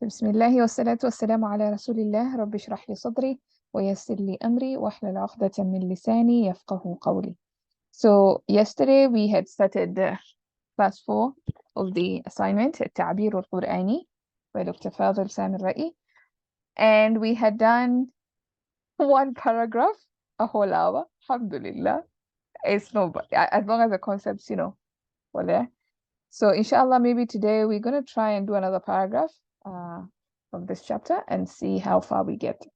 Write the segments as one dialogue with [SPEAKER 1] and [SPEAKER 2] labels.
[SPEAKER 1] بسم الله والصلاة والسلام على رسول الله. رب اشرح لي صدري ويسر لي أمري واحلل عقدة من لساني يفقه قولي. So yesterday we had started class 4 of the assignment التعبير القرآني by Dr. Fadil Sami Rai, and we had done one paragraph a whole hour. Alhamdulillah. It's no, as long as the concepts, were there. So inshallah, maybe today we're going to try and do another paragraph of this chapter and see how far we get.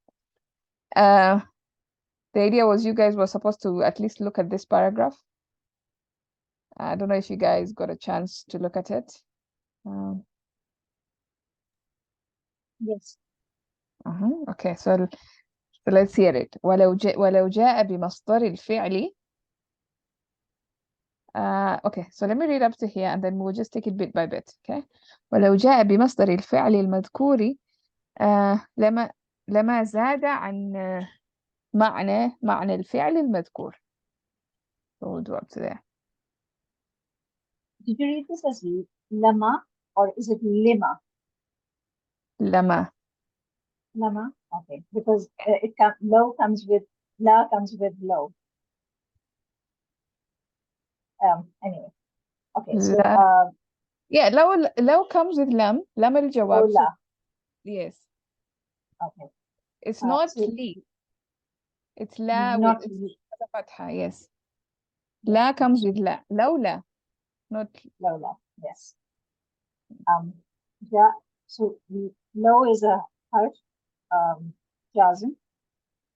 [SPEAKER 1] The idea was you guys were supposed to at least look at this paragraph. I don't know if you guys got a chance to look at it.
[SPEAKER 2] Yes.
[SPEAKER 1] Okay, so let's hear it. ولو جاء بمصدر الفعل. Okay, so let me read up to here and then we'll just take it bit by bit. Okay. ولو جاء بمصدر الفعل المذكور لما زاد عن معنى الفعل المذكور. So we'll do up to there.
[SPEAKER 2] Did you read this as lama or is it lima?
[SPEAKER 1] Lama.
[SPEAKER 2] Lama? Okay. Because low comes with la comes with low. Anyway. Okay. So
[SPEAKER 1] yeah, low comes with lam الجواب.
[SPEAKER 2] la.
[SPEAKER 1] Yes.
[SPEAKER 2] Okay.
[SPEAKER 1] It's not li. It's la
[SPEAKER 2] not
[SPEAKER 1] with
[SPEAKER 2] li.
[SPEAKER 1] fatha. Yes. La comes with la. Lawla. Not
[SPEAKER 2] lawla. Yes. Ja, so low is a harf jazm,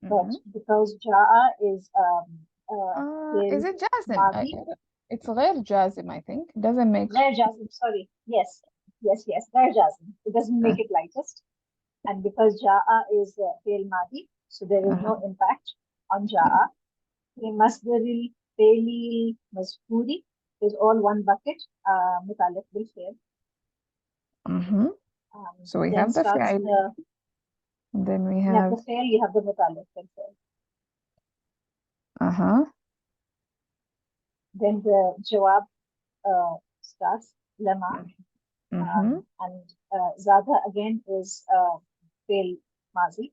[SPEAKER 2] but because jaa is
[SPEAKER 1] it jazm? It's غير jazm, I think. It doesn't make
[SPEAKER 2] غير jazm, sorry. Yes. غير jazm. It doesn't make it lightest. And because jaa is fi'l madi, so there is no impact on jaa. Masdaril fi'li mazkuri is all one bucket, mutaliq bil fi'l.
[SPEAKER 1] So we have the fi'l. And then we have
[SPEAKER 2] the fi'l, you have the mutaliq bil fi'l. Then the jawab starts lama. And zada again is fi'l madi.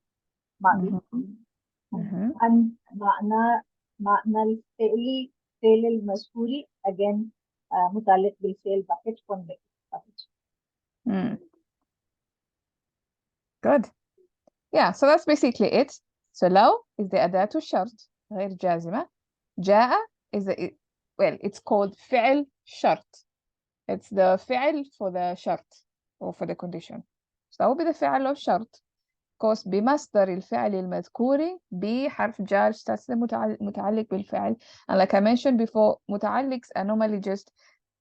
[SPEAKER 2] And ma'na al-fi'li fi'l al-mazkuri again mutaliq bil fi'l bucket bucket.
[SPEAKER 1] Good. Yeah, so that's basically it. So law is the adatu shart غير جازمة. جاء is it's called فعل شرط. It's the فعل for the shart or for the condition. So that will be the فعل of شرط. Of course بمصدر الفعل المذكور بحرف جار starts the متعلق بالفعل. And like I mentioned before, متعلقs are normally just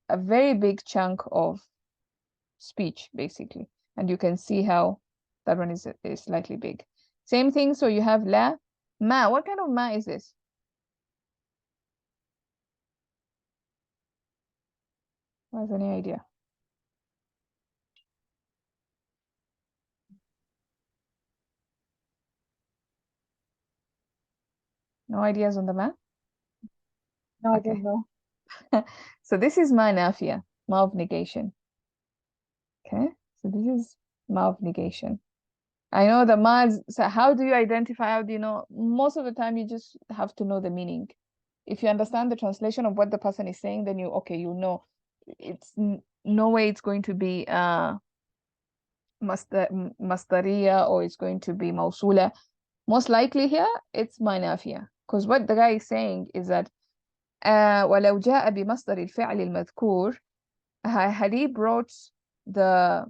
[SPEAKER 1] a very big chunk of speech basically. And you can see how that one is slightly big. Same thing, so you have la, ma. What kind of ma is this? Who has any idea? No ideas on the ma?
[SPEAKER 2] No, okay. I don't know.
[SPEAKER 1] So this is ma nafia, ma of negation. Okay, so this is ma of negation. I know the ma's, so how do you identify, how do you know? Most of the time you just have to know the meaning. If you understand the translation of what the person is saying, then you know it's no way it's going to be masdariya or it's going to be mausula. Most likely here it's manafia, because what the guy is saying is that ولو جاء بمصدر الفعل المذكور, had he brought the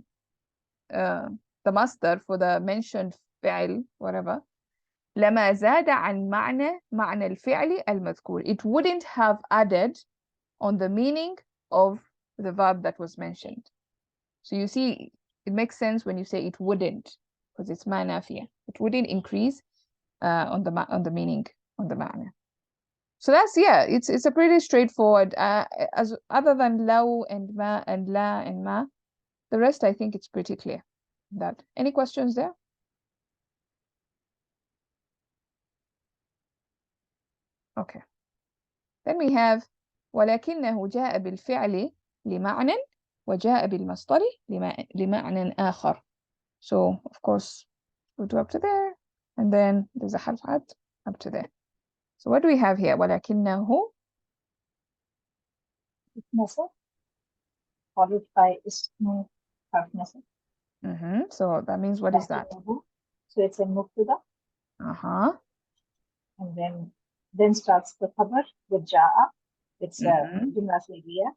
[SPEAKER 1] masdar for the mentioned فعل whatever, لما زاد عن معنى الفعل المذكور, it wouldn't have added on the meaning of the verb that was mentioned. So you see, it makes sense when you say it wouldn't, because it's manafia. It wouldn't increase on the meaning, on the ma'na. So that's, yeah, it's a pretty straightforward. As other than law and ma and la and ma, the rest I think it's pretty clear. That any questions there? Okay. Then we have ولكنه جاء بالفعل لمعنى وجاء بالمصدر لمعنى آخر. So of course we'll do up to there, and then there's a حرف up to there. So what do we have here? ولكنه
[SPEAKER 2] nasab followed by ismu harf nasab.
[SPEAKER 1] So that means what is that?
[SPEAKER 2] So it's a mubtada. And then starts the khabar with ja'a. It's a jumla fi'liya.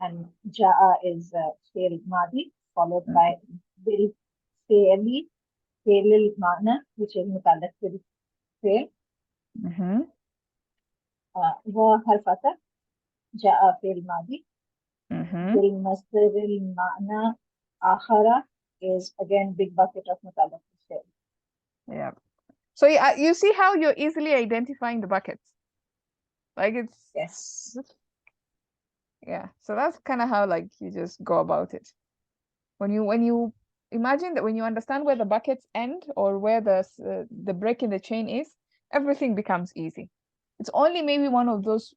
[SPEAKER 2] And ja'a is fi'l madi followed by bil fi'li fi'l ma'na, which is mutallaq bil fi'l. Wa harf atar ja'a fi'l madi. Bil masdar al ma'na akhara is again big bucket of mutallaq bil fi'l.
[SPEAKER 1] Yeah. So you see how you're easily identifying the buckets. Like it's
[SPEAKER 2] yes.
[SPEAKER 1] Yeah. So that's kind of how like you just go about it. When you imagine that, when you understand where the buckets end or where the break in the chain is, everything becomes easy. It's only maybe one of those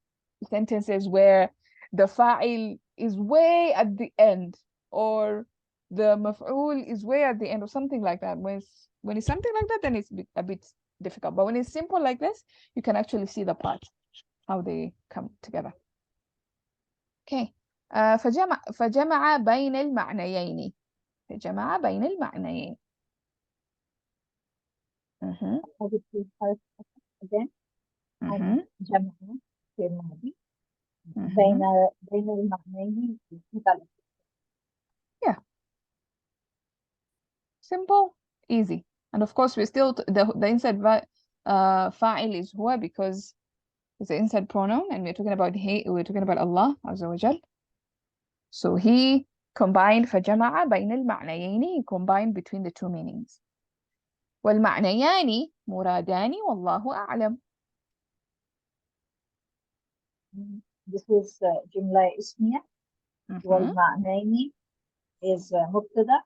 [SPEAKER 1] sentences where the fa'il is way at the end, or the maf'ul is way at the end, or something like that. When it's something like that, then it's a bit difficult. But when it's simple like this, you can actually see the parts, how they come together. Okay. فجمع بين المعنيين. فجمع بين المعنيين.
[SPEAKER 2] Again. جمع في الماضي بين المعنيين متعلق.
[SPEAKER 1] Yeah. Simple, easy. And of course we still the inside fa'il is huwa, because it's an inside pronoun, and we're talking about Allah Azza wa Jal. So he combined فجمع بين المعنيين, he combined between the two meanings. والمعنيان مرادان والله أعلم.
[SPEAKER 2] This is جملة اسمية. والمعنيين is مبتدا.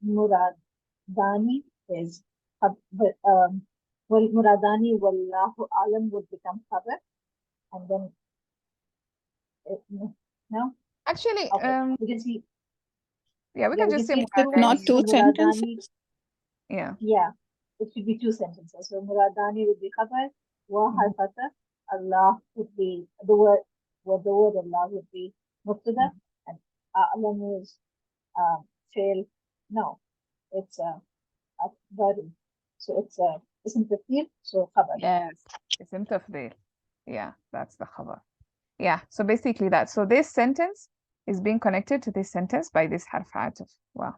[SPEAKER 2] مرادان is والمرادان والله أعلم would become khabar, and then no.
[SPEAKER 1] Actually,
[SPEAKER 2] we can see.
[SPEAKER 1] Yeah, we can just say
[SPEAKER 3] not two sentences.
[SPEAKER 1] Yeah.
[SPEAKER 2] Yeah, it should be two sentences. So muradani would be khabar, wa harfata, Allah would be the word Allah would be mubtada, and a'lam is fail. No, it's akbaru. So it's ism tafdeel, so khabar.
[SPEAKER 1] Yes, ism tafdeel. Yeah, that's the khabar. Yeah, so basically that. So this sentence is being connected to this sentence by this harf ataf. Wow.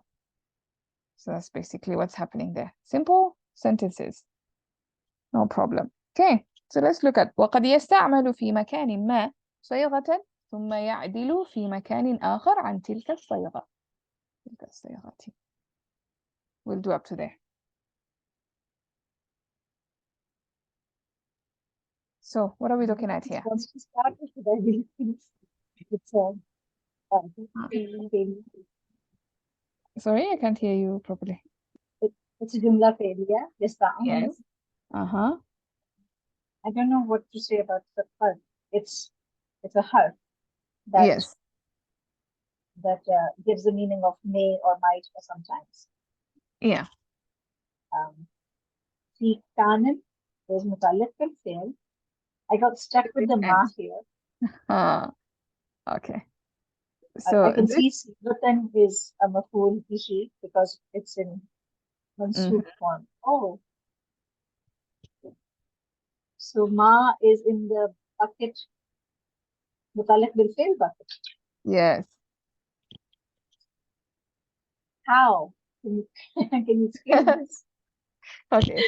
[SPEAKER 1] So that's basically what's happening there. Simple sentences. No problem. Okay, so let's look at وقد يستعمل في مكان ما صيغة ثم يعدل في مكان آخر عن تلك الصيغة. تلك الصيغة. We'll do up to there. So what are we looking at here?
[SPEAKER 2] Once we start with the it's
[SPEAKER 1] Sorry, I can't hear you properly.
[SPEAKER 2] It's a jumla failure. Yes. I don't know what to say about the harf. It's a harf that
[SPEAKER 1] yes.
[SPEAKER 2] that gives the meaning of may or might or sometimes.
[SPEAKER 1] Yeah.
[SPEAKER 2] في كان is متعلق بالفعل. I got stuck with the ma here.
[SPEAKER 1] Okay. So
[SPEAKER 2] I can see written is a maf'ul bihi because it's in mansub form. Oh. So ma is in the bucket, mutallaq bil fi'l bucket.
[SPEAKER 1] Yes.
[SPEAKER 2] How? Can you explain this?
[SPEAKER 1] Okay,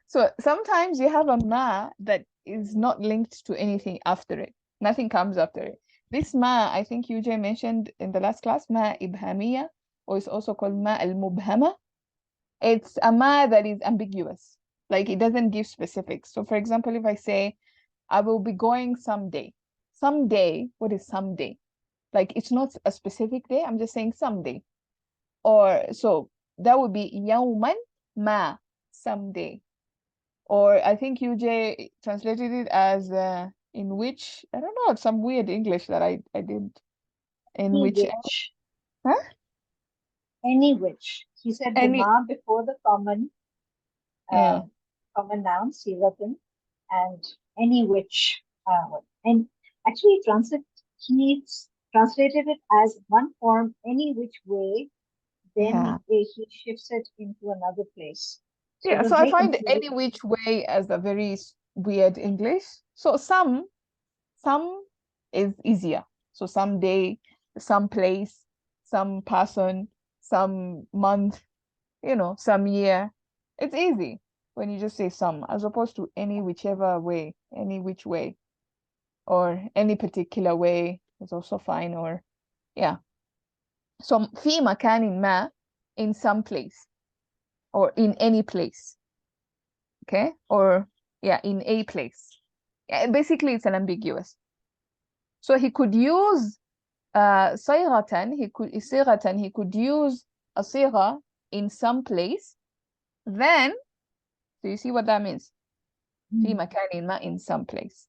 [SPEAKER 1] so sometimes you have a ma that is not linked to anything after it. Nothing comes after it. This ma, I think UJ mentioned in the last class, ma ibhamiya, or it's also called ma al-mubhama. It's a ma that is ambiguous. Like it doesn't give specifics. So for example, if I say, I will be going someday. Someday, what is someday? Like it's not a specific day. I'm just saying someday. Or so that would be yawman ma, someday. Or I think UJ translated it as in which, I don't know, some weird English that I did. In which. Huh?
[SPEAKER 2] any which. He said the ma before the common common noun, siratin, and any which. And actually, he translated it as one form, any which way. Then he shifts it into another place. So
[SPEAKER 1] so I find any which way as a very weird English. So some is easier. So some day, some place, some person, some month, some year. It's easy when you just say some, as opposed to any whichever way, any which way, or any particular way is also fine. Or so في مكان ما, in some place, or in any place, okay, or in a place. Basically it's an ambiguous. So he could use صيغة, he could use a صيغة in some place. Then, so you see what that means? في مكان ما, in some place.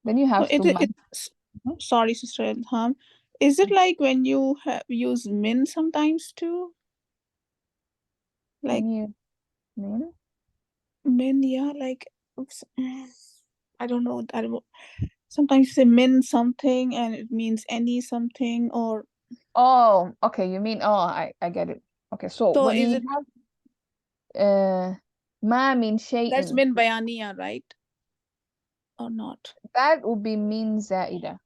[SPEAKER 1] Then you have
[SPEAKER 3] sorry, Sister Ilham. Is it like when you use min sometimes too? Like
[SPEAKER 1] min?
[SPEAKER 3] Min, yeah, like oops, I don't know. Sometimes you say min something and it means any something, or
[SPEAKER 1] oh, okay, you mean I get it. Okay, so when
[SPEAKER 3] is
[SPEAKER 1] you have ma min shay'in,
[SPEAKER 3] that's min bayaniya, right? Or not?
[SPEAKER 1] That would be min zaida.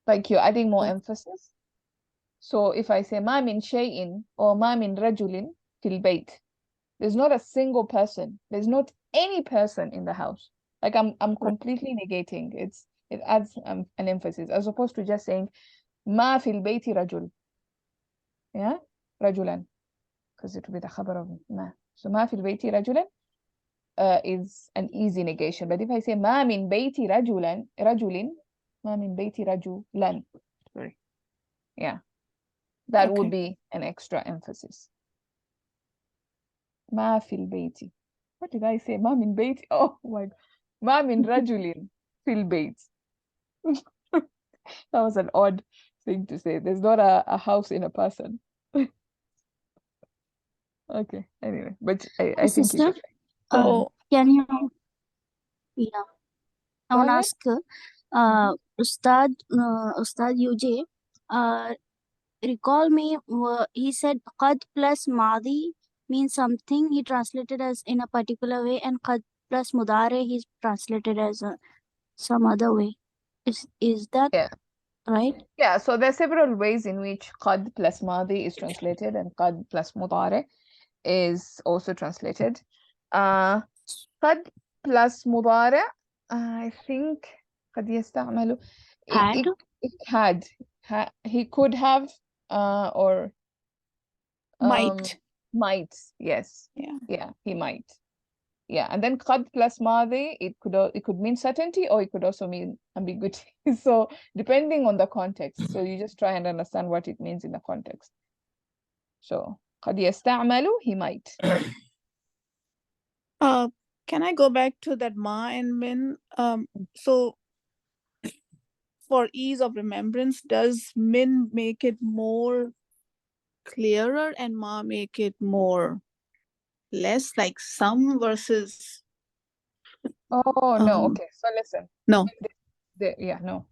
[SPEAKER 1] Like you're adding more emphasis. So if I say ma min shay'in or ma min rajulin fil bayt, there's not a single person. There's not any person in the house. Like I'm completely negating. It adds an emphasis, as opposed to just saying ma fil bayti rajul. Yeah, rajulan, because it will be the khabar of ma. So ma fil bayti rajulan is an easy negation. But if I say ma min bayti rajulin, ma min bayti rajulan, sorry, that would be an extra emphasis. ما في البيت. What did I say? ما من بيت. Oh my God. ما من رجل في البيت. That was an odd thing to say. There's not a house in a person. Okay, anyway, but I think
[SPEAKER 4] Sister, can you I want to ask Ustad UJ, recall me, he said qad plus madi means something, he translated as in a particular way, and qad plus mudare he's translated as some other way. Is that right?
[SPEAKER 1] Yeah, so there are several ways in which qad plus madi is translated and qad plus mudare is also translated. Qad plus mudare, I think قد يستعمل had he could have or might, yes, he might, and then qad plus madi, it could mean certainty, or it could also mean ambiguity. So depending on the context, so you just try and understand what it means in the context. So قد يستعمل, he might.
[SPEAKER 3] Can I go back to that ma and min? So for ease of remembrance, does min make it more clearer and ma make it more less, like some versus?
[SPEAKER 1] Oh no, okay, so listen.
[SPEAKER 3] No.
[SPEAKER 1] No.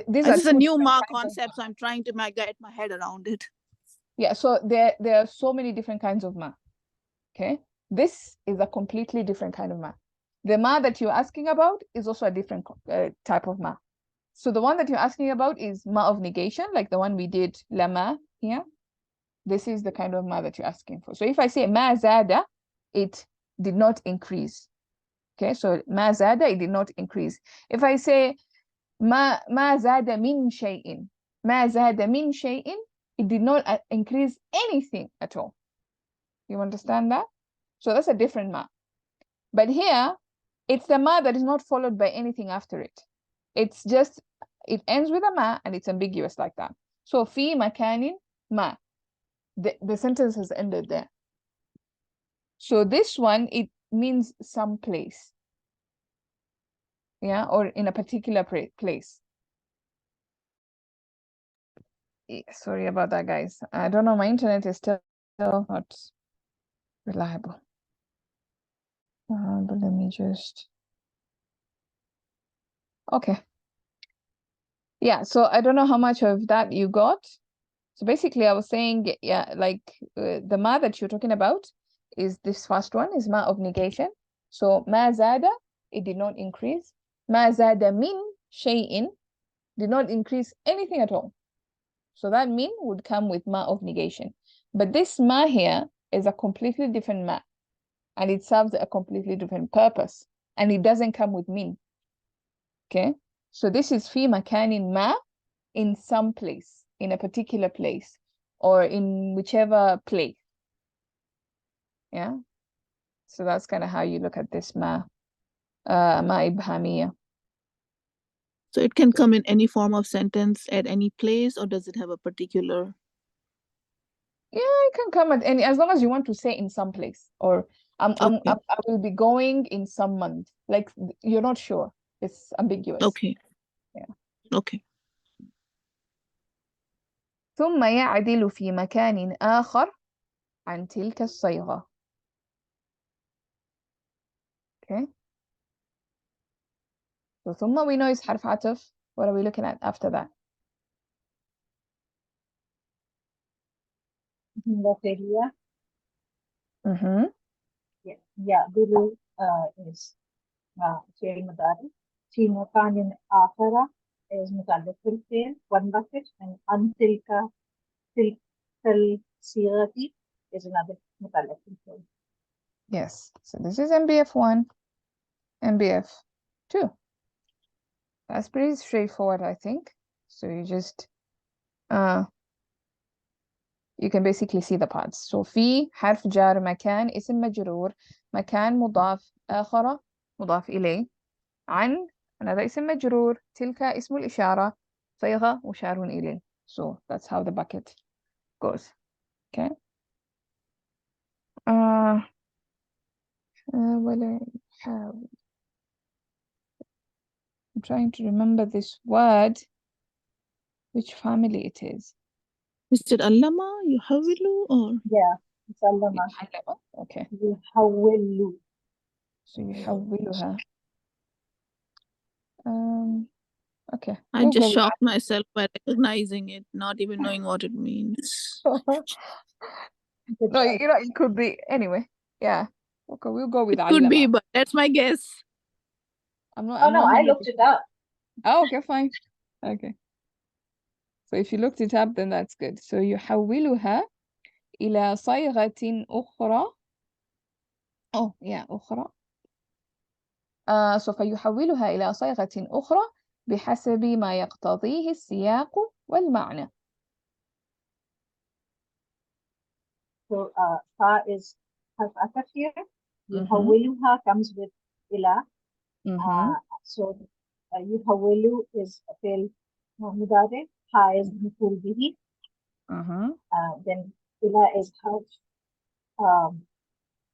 [SPEAKER 3] This is a new ma concept, so I'm trying to get my head around it.
[SPEAKER 1] Yeah, so there are so many different kinds of ma. Okay, this is a completely different kind of ma. The ma that you're asking about is also a different type of ma. So the one that you're asking about is ma of negation, like the one we did, lama here. This is the kind of ma that you're asking for. So if I say ma zada, it did not increase. Okay, so ma zada, it did not increase. If I say ma zada min shay'in, ma zada min shay'in, it did not increase anything at all. You understand that? So that's a different ma. But here, it's the ma that is not followed by anything after it. It's just, it ends with a ma and it's ambiguous like that. So fi makanin ma. The sentence has ended there. So this one, it means some place. Yeah, or in a particular place. Sorry about that, guys. I don't know. My internet is still not reliable. But let me just. Okay. Yeah. So I don't know how much of that you got. So basically, I was saying, yeah, like the ma that you're talking about is this first one is ma of negation. So ma zada, it did not increase. Ma zada min shay'in, did not increase anything at all. So that min would come with ma of negation. But this ma here is a completely different ma, and it serves a completely different purpose, and it doesn't come with min. Okay, so this is fi makanin ma, in some place, in a particular place, or in whichever place. Yeah, so that's kind of how you look at this ma ibhamiya.
[SPEAKER 3] So it can come in any form of sentence at any place, or does it have a particular?
[SPEAKER 1] Yeah, it can come at any, as long as you want to say in some place, or I will be going in some month. Like you're not sure. It's ambiguous.
[SPEAKER 3] Okay.
[SPEAKER 1] Yeah.
[SPEAKER 3] Okay.
[SPEAKER 1] ثم يعدل في مكان آخر عن تلك الصيغة. Okay. So ثم we know is حرف عطف. What are we looking at after that?
[SPEAKER 2] Jumla
[SPEAKER 1] Mm-hmm.
[SPEAKER 2] يعدل is فعل مضارع. في مكان آخر is متعلق بالفعل one bucket, and عن تلك الصيغة is another متعلق بالفعل.
[SPEAKER 1] Yes. So this is MBF 1, MBF 2. That's pretty straightforward, I think. So you just you can basically see the parts. So في حرف جار مكان اسم مجرور مكان مضاف آخر مضاف إليه عن هذا اسم مجرور تلك اسم الإشارة صيغة مشار إليه. So that's how the bucket goes. Okay. ولا يحاول. I'm trying to remember this word, which family it is.
[SPEAKER 3] Is it allama, yuhawilu, or?
[SPEAKER 2] Yeah, مسلمة.
[SPEAKER 1] Okay.
[SPEAKER 2] يحول.
[SPEAKER 1] So يحولها. Okay.
[SPEAKER 3] I
[SPEAKER 1] We'll
[SPEAKER 3] just
[SPEAKER 1] go with
[SPEAKER 3] shocked myself by recognizing it, not even knowing what it means.
[SPEAKER 1] No, you know, it could be anyway. Yeah. Okay, we'll go with
[SPEAKER 3] It could be,
[SPEAKER 1] allama.
[SPEAKER 3] but that's my guess.
[SPEAKER 1] I'm not.
[SPEAKER 2] Oh no, I looked it up.
[SPEAKER 1] Oh, okay, fine. Okay. So if you looked it up, then that's good. So يحولها إلى صيغة أخرى. Oh, yeah, أخرى. سوف يحولها إلى صيغة أخرى بحسب ما يقتضيه السياق والمعنى.
[SPEAKER 2] So fa is harf ataf here. يحولها comes with إلى. So يحول is فعل مضارع. Ha is مفعول به. Then إلى is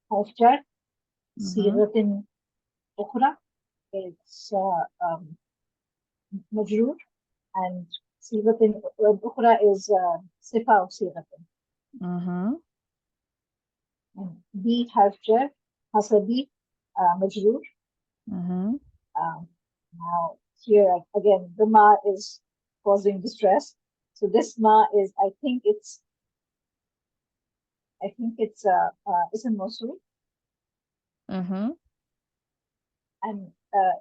[SPEAKER 2] harf jar. صيغة أخرى is مجرور, and صيغة أخرى is صفة أو صيغة. And B harf jar حسبي مجرور. Now here again the ma is causing distress. So this ma is, I think it's ism mawsul. And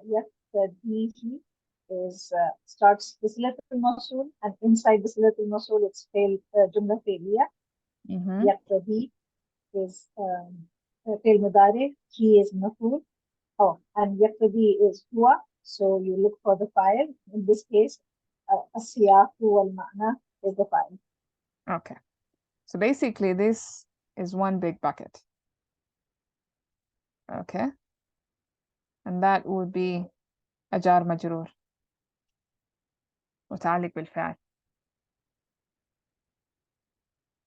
[SPEAKER 2] yet the DG is starts بصلة الموصول, and inside بصلة الموصول it's جملة فعلية. Yet the D is فعل مضارع. He is مفعول. Oh, and يقتضي is هو. So you look for the file. In this case, السياق والمعنى is the file.
[SPEAKER 1] Okay. So basically, this is one big bucket. Okay. And that would be أجار مجرور متعلق بالفعل.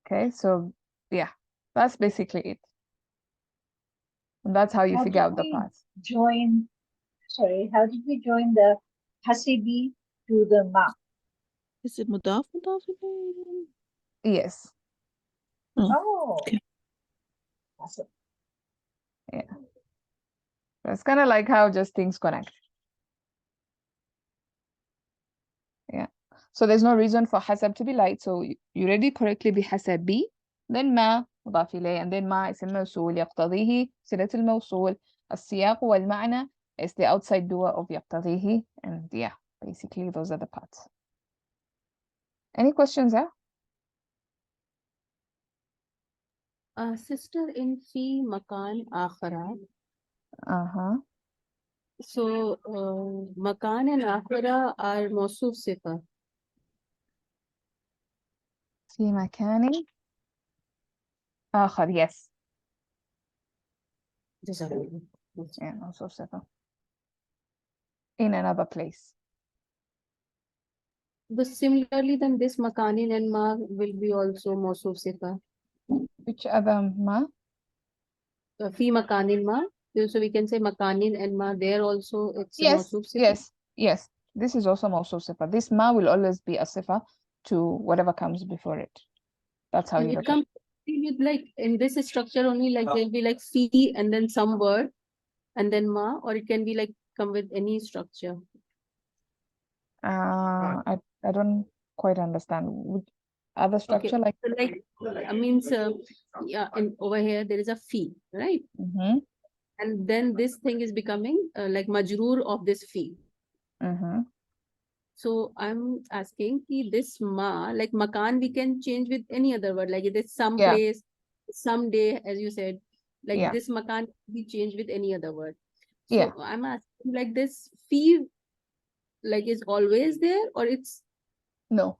[SPEAKER 1] Okay, so yeah, that's basically it. And that's how you figure out the parts.
[SPEAKER 2] How did we join the hasibi to the ma?
[SPEAKER 3] Is it mudaf ilayhi?
[SPEAKER 1] Yes.
[SPEAKER 2] Oh,
[SPEAKER 3] Okay.
[SPEAKER 2] that's it.
[SPEAKER 1] Yeah. So it's kind of like how just things connect. Yeah. So there's no reason for hasab to be light. So you read it correctly بحسب be. Then ما مضاف إليه, and then ما اسم موصول يقتضيه صلة الموصول. السياق والمعنى is the outside doer of يقتضيه, and yeah, basically those are the parts. Any questions there?
[SPEAKER 5] Sister, in fi makan akhara. So makan and akhara are mawsuf sifa.
[SPEAKER 1] في مكان آخر, yes. Yeah, موصوف صفة. In another place.
[SPEAKER 5] But similarly, then this makanin and ma will be also mawsuf sifa.
[SPEAKER 1] Which other ma?
[SPEAKER 5] Fi makanin ma. So we can say makanin and ma. There also it's a
[SPEAKER 1] Yes,
[SPEAKER 5] mawsuf sifa.
[SPEAKER 1] yes, yes. This is also موصوف صفة. This ma will always be a sifa to whatever comes before it. That's how
[SPEAKER 5] And
[SPEAKER 1] you
[SPEAKER 5] it
[SPEAKER 1] look at
[SPEAKER 5] comes with like in this structure only, like there'll be like fi and then some word and then ma, or it can be like come with any structure.
[SPEAKER 1] I don't quite understand. Other structure like
[SPEAKER 5] So like means yeah, and over here there is a fee, right?
[SPEAKER 1] mm-hmm,
[SPEAKER 5] And then this thing is becoming like majroor of this fee.
[SPEAKER 1] mm-hmm.
[SPEAKER 5] So I'm asking ki this ma, like makan we can change with any other word, like it is some
[SPEAKER 1] Yeah.
[SPEAKER 5] place, someday, as you said, like
[SPEAKER 1] Yeah.
[SPEAKER 5] this makan we change with any other word. So
[SPEAKER 1] Yeah.
[SPEAKER 5] I'm asking like this fee like is always there or it's
[SPEAKER 1] No.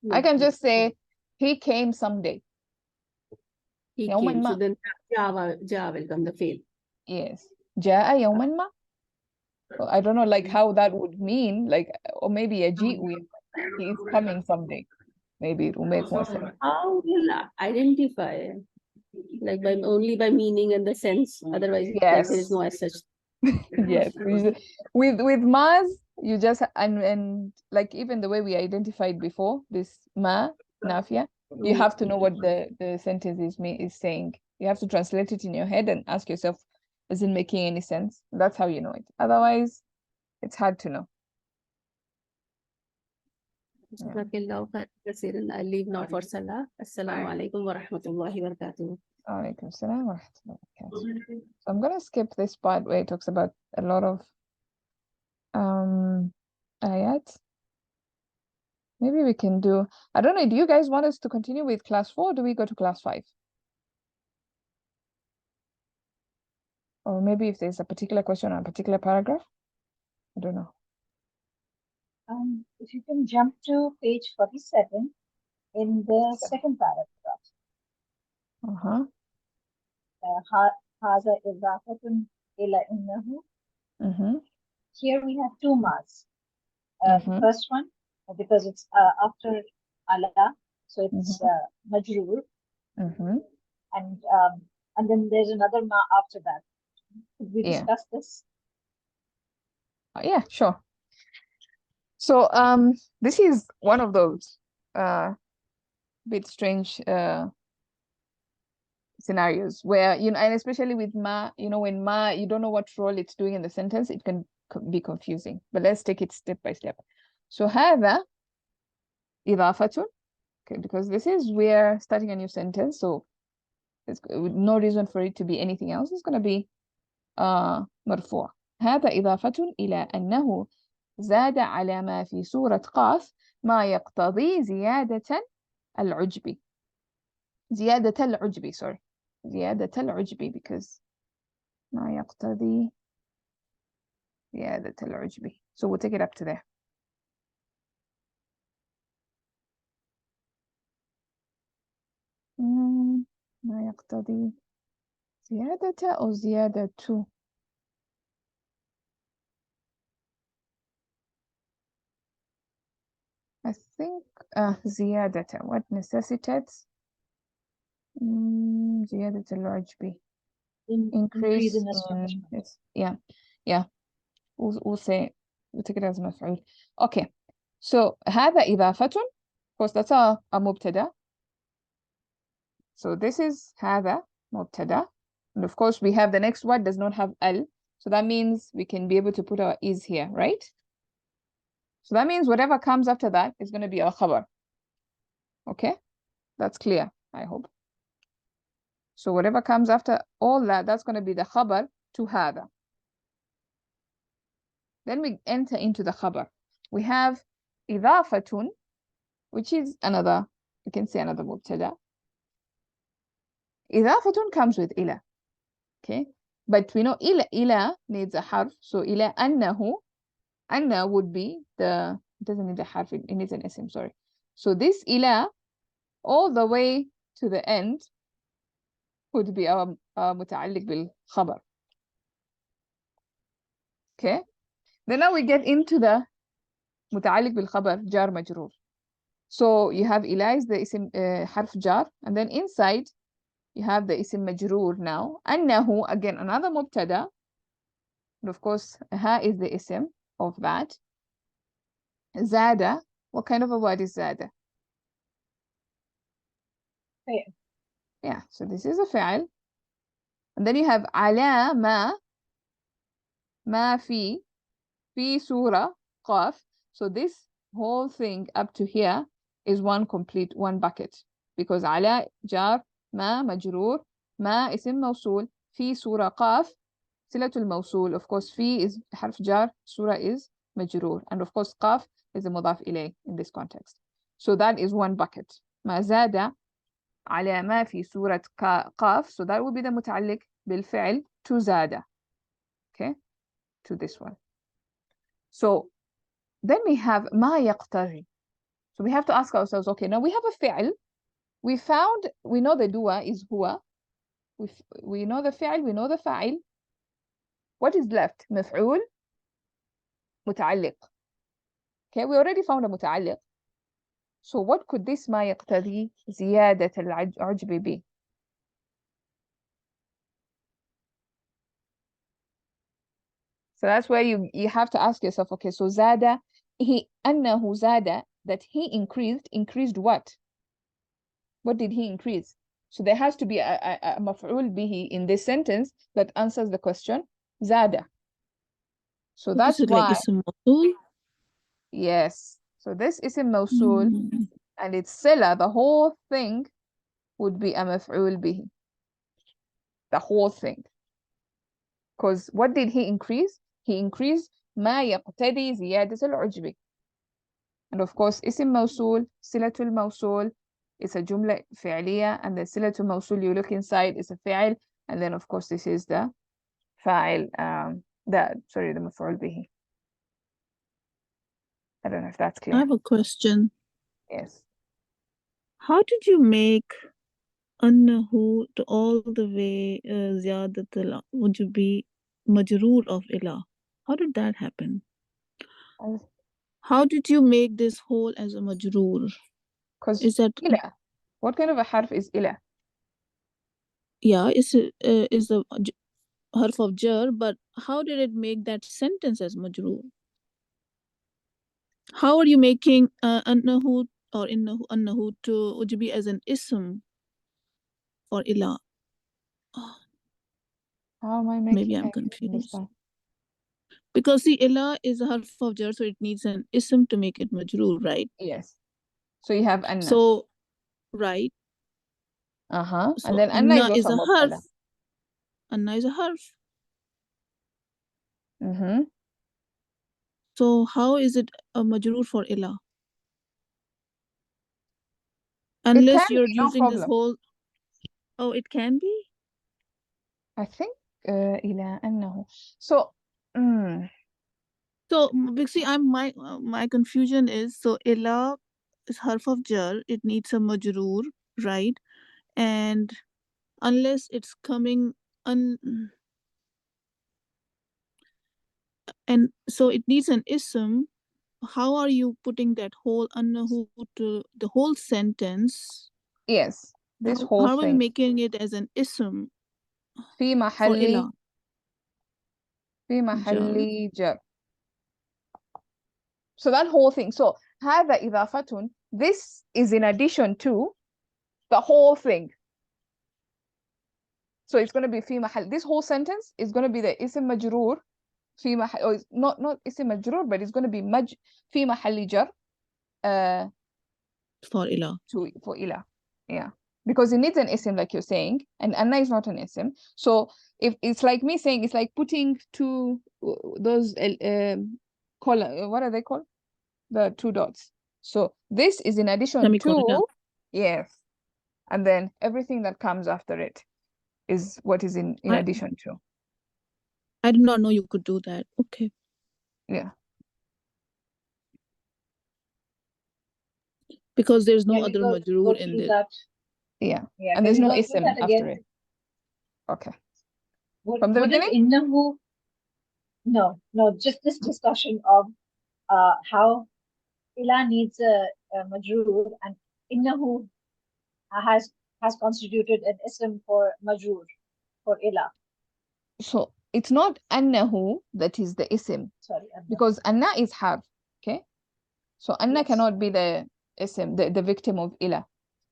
[SPEAKER 5] no,
[SPEAKER 1] I can just say he came someday.
[SPEAKER 5] he
[SPEAKER 1] يوماً
[SPEAKER 5] came. So
[SPEAKER 1] ما.
[SPEAKER 5] then ja will come the fail.
[SPEAKER 1] Yes. جاء يوماً ما. I don't know like how that would mean, like, or maybe يجيء he is coming someday. Maybe it will make more sense.
[SPEAKER 5] How will I identify? Like by only by meaning and the sense. Otherwise, like there is
[SPEAKER 1] Yes.
[SPEAKER 5] no as such.
[SPEAKER 1] Yes. With Mars, you just and like even the way we identified before, this ma nafia, you have to know what the sentence is saying. You have to translate it in your head and ask yourself, is it making any sense? That's how you know it. Otherwise, it's hard to know.
[SPEAKER 5] I'll leave now for Salah. Assalamu alaikum wa rahmatullahi wa barakatuh.
[SPEAKER 1] Alaikum salam wa rahmatullahi wa barakatuh. So I'm gonna skip this part where it talks about a lot of ayat. Maybe we can do, I don't know, do you guys want us to continue with class 4 or do we go to class 5? Or maybe if there's a particular question or a particular paragraph? I don't know.
[SPEAKER 2] If you can jump to page 47 in the second paragraph.
[SPEAKER 1] Uh-huh.
[SPEAKER 2] هذا إضافة إلى إنه.
[SPEAKER 1] Mm-hmm.
[SPEAKER 2] Here we have two mas.
[SPEAKER 1] Mhm.
[SPEAKER 2] First one, because it's after ala, so it's majroor,
[SPEAKER 1] Mm-hmm.
[SPEAKER 2] and then there's another ma after that. Could we
[SPEAKER 1] Yeah.
[SPEAKER 2] discuss this?
[SPEAKER 1] Yeah, sure. So this is one of those bit strange scenarios where, you know, and especially with ma, you know, when ma, you don't know what role it's doing in the sentence, it can be confusing. But let's take it step by step. So هذا إضافة, okay, because this is we're starting a new sentence, so there's no reason for it to be anything else. It's going to be مرفوع. هذا إضافة إلى أنه زاد على ما في سورة قاف ما يقتضي زيادة العجب. زيادة العجب, sorry. زيادة العجب, because ما يقتضي زيادة العجب. So we'll take it up to there. ما يقتضي زيادة أو زيادة. I think زيادة. What necessitates زيادة العجب? Increase
[SPEAKER 2] in
[SPEAKER 1] in
[SPEAKER 2] astonishment.
[SPEAKER 1] yes. Yeah. We'll say, we'll take it as مفعول. Okay. So هذا إضافة. Of course, that's a مبتدا. So this is هذا مبتدا. And of course, we have the next word does not have al. So that means we can be able to put our is here, right? So that means whatever comes after that is going to be our khabar. Okay? That's clear, I hope. So whatever comes after all that, that's going to be the khabar to هذا. Then we enter into the khabar. We have إضافة, which is another, you can say another mubtada. إضافة comes with إلى. Okay? But we know إلى needs a harf. So إلى أنه, أنه would be the, it doesn't need a harf, it needs an ism, sorry. So this إلى all the way to the end would be our متعلق بالخبر. Okay? Then now we get into the متعلق بالخبر جار مجرور. So you have إلى is the اسم حرف جار, and then inside you have the اسم مجرور now. أنه, again another مبتدا, and of course ها is the اسم of that. زاد, what kind of a word is زاد?
[SPEAKER 2] فعل.
[SPEAKER 1] Yeah, so this is a فعل. And then you have على ما في سورة قاف. So this whole thing up to here is one bucket, because على جار, ما مجرور, ما اسم موصول, في سورة قاف صلة الموصول. Of course في is حرف جار, سورة is مجرور, and of course قاف is a مضاف إليه in this context. So that is one bucket. ما زاد على ما في سورة قاف, so that will be the متعلق بالفعل to زاد. Okay, to this one. So then we have ما يقتضي. So we have to ask ourselves, okay, now we have a فعل. We know the doer is هو. We know the فعل, we know the فاعل. What is left? مفعول, متعلق. Okay, we already found a متعلق. So what could this ما يقتضي زيادة العجب be? So that's where you have to ask yourself, okay, so زاد, أنه زاد, that he increased what? What did he increase? So there has to be a مفعول به in this sentence that answers the question زاد. So that's
[SPEAKER 3] it
[SPEAKER 1] why,
[SPEAKER 3] like اسم موصول?
[SPEAKER 1] yes. So this اسم موصول and it's صلة, the whole thing would be a مفعول به. The whole thing. Because what did he increase? He increased ما يقتضي زيادة العجب. And of course اسم موصول, صلة الموصول is a جملة فعلية, and the صلة الموصول you look inside is a فعل, and then of course this is the فاعل, the مفعول به. I don't know if that's clear.
[SPEAKER 3] I have a question.
[SPEAKER 1] Yes.
[SPEAKER 3] How did you make أنه to all the way زيادة العجب مجرور of إلى? How did that happen? How did you make this whole as a majroor?
[SPEAKER 1] Because
[SPEAKER 3] Is that
[SPEAKER 1] إلى, what kind of a حرف is إلى?
[SPEAKER 3] yeah, is the harf of jar, but how did it make that sentence as majroor? How are you making annahu or innahu annahu to ujbi as an ism for ila?
[SPEAKER 1] How am I making?
[SPEAKER 3] Maybe I'm
[SPEAKER 1] I don't
[SPEAKER 3] confused.
[SPEAKER 1] understand.
[SPEAKER 3] Because the ila is a harf of jar, so it needs an ism to make it majroor, right?
[SPEAKER 1] Yes. So you have anna.
[SPEAKER 3] So right.
[SPEAKER 1] So
[SPEAKER 3] So
[SPEAKER 1] and then anna is also
[SPEAKER 3] a harf.
[SPEAKER 1] mubtada.
[SPEAKER 3] Anna is a harf.
[SPEAKER 1] Mm-hmm.
[SPEAKER 3] So how is it a majroor for ila? Unless you're using this whole. Oh, it can be.
[SPEAKER 1] I think إلى أنه. So.
[SPEAKER 3] So see, my confusion is, so ila is harf of jar. It needs a majroor, right? And unless it's coming and so it needs an ism. How are you putting that whole annahu to the whole sentence?
[SPEAKER 1] Yes, this whole
[SPEAKER 3] how
[SPEAKER 1] thing.
[SPEAKER 3] are we making it as an ism
[SPEAKER 1] في
[SPEAKER 3] for ila?
[SPEAKER 1] في محل جر. So that whole thing. So هذا إضافة. This is in addition to the whole thing. So it's going to be في محل. This whole sentence is going to be the اسم مجرور في محل, or not اسم مجرور, but it's going to be في محل جر
[SPEAKER 3] For إلى.
[SPEAKER 1] for إلى. Yeah, because it needs an ism, like you're saying, and anna is not an ism. So if it's like me saying, it's like putting two those what are they called? The two dots. So this is in addition
[SPEAKER 3] Semicolon,
[SPEAKER 1] to,
[SPEAKER 3] yeah.
[SPEAKER 1] yes, and then everything that comes after it is what is in addition to.
[SPEAKER 3] I did not know you could do that. Okay.
[SPEAKER 1] Yeah.
[SPEAKER 3] Because there's no
[SPEAKER 2] Can we
[SPEAKER 3] other
[SPEAKER 2] go
[SPEAKER 3] majroor in
[SPEAKER 2] through
[SPEAKER 3] this.
[SPEAKER 2] that?
[SPEAKER 1] Yeah.
[SPEAKER 2] Yeah,
[SPEAKER 1] And
[SPEAKER 2] can
[SPEAKER 1] there's
[SPEAKER 2] we
[SPEAKER 1] no
[SPEAKER 2] go through
[SPEAKER 1] ism
[SPEAKER 2] that
[SPEAKER 1] after
[SPEAKER 2] again?
[SPEAKER 1] it. Okay.
[SPEAKER 2] From
[SPEAKER 1] the beginning?
[SPEAKER 2] No, just this discussion of how ila needs a majroor and innahu has constituted an ism for majroor for ila.
[SPEAKER 1] So it's not annahu that is the ism,
[SPEAKER 2] Sorry,
[SPEAKER 1] because anna is harf. Okay. So anna
[SPEAKER 2] Yes.
[SPEAKER 1] cannot be the ism, the victim of ila.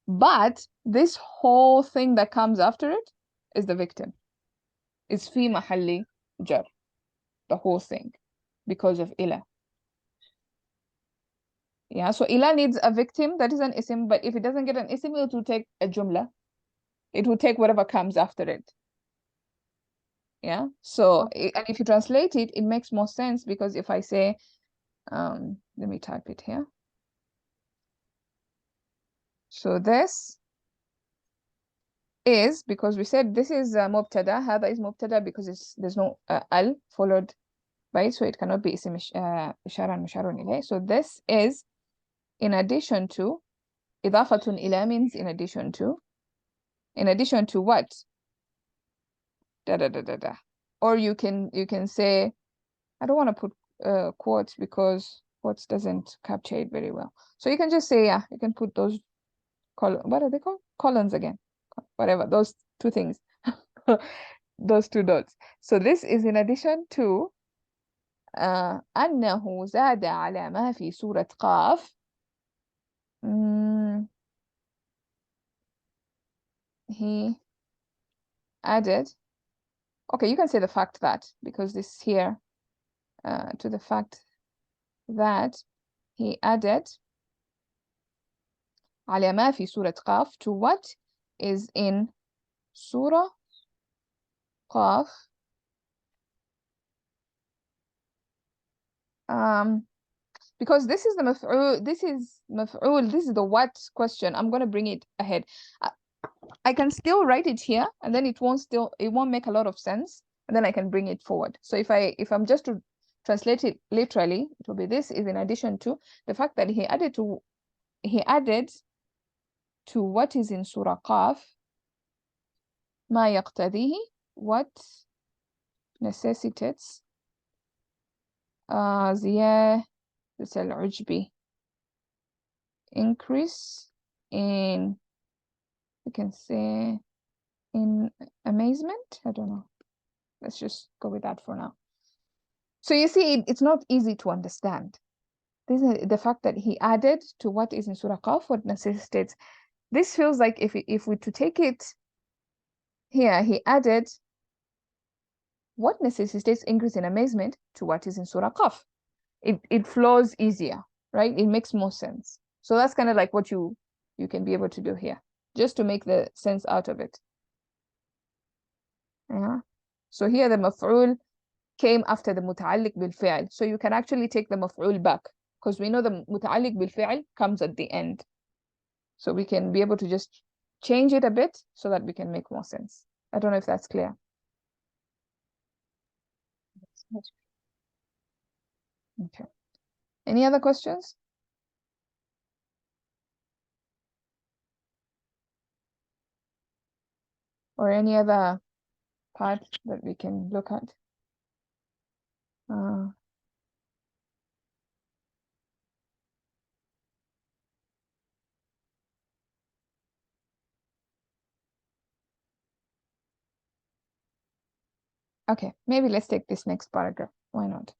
[SPEAKER 1] But this whole thing that comes after it is the victim. It's fi mahalli jar, the whole thing, because of ila. Yeah, so ila needs a victim that is an ism, but if it doesn't get an ism, it will take a jumla. It will take whatever comes after it. Yeah, so and if you translate it, it makes more sense, because if I say, let me type it here. So this is, because we said this is mubtada, هذا is mubtada because there's no al followed by, so it cannot be اسم إشارة مشار إليه. So this is in addition to. إضافة إلى means in addition to. In addition to what? Da da da da da. Or you can say, I don't want to put quotes because quotes doesn't capture it very well. So you can just say, yeah, you can put those what are they called? Colons again. Whatever, those two things. Those two dots. So this is in addition to أنه زاد على ما في سورة قاف. He added, okay, you can say the fact that, because this here to the fact that he added على ما في سورة قاف, to what is in Surah Qaf. Because this is the maf'ul, this is the what question. I'm going to bring it ahead. I can still write it here, and then it won't make a lot of sense, and then I can bring it forward. So if I'm just to translate it literally, it will be, this is in addition to the fact that he added to what is in Surah Qaf, ما يقتضيه, what necessitates زيادة العجب, increase in, we can say, in amazement. I don't know. Let's just go with that for now. So you see, it's not easy to understand. This is the fact that he added to what is in Surah Qaf, what necessitates. This feels like if we to take it here, he added what necessitates increase in amazement to what is in Surah Qaf. It flows easier, right? It makes more sense. So that's kind of like what you can be able to do here, just to make the sense out of it. Yeah. So here the maf'ul came after the muta'alliq bil fi'l. So you can actually take the maf'ul back, because we know the muta'alliq bil fi'l comes at the end. So we can be able to just change it a bit so that we can make more sense. I don't know if that's clear. Okay. Any other questions? Or any other part that we can look at? Okay, maybe let's take this next paragraph. Why not?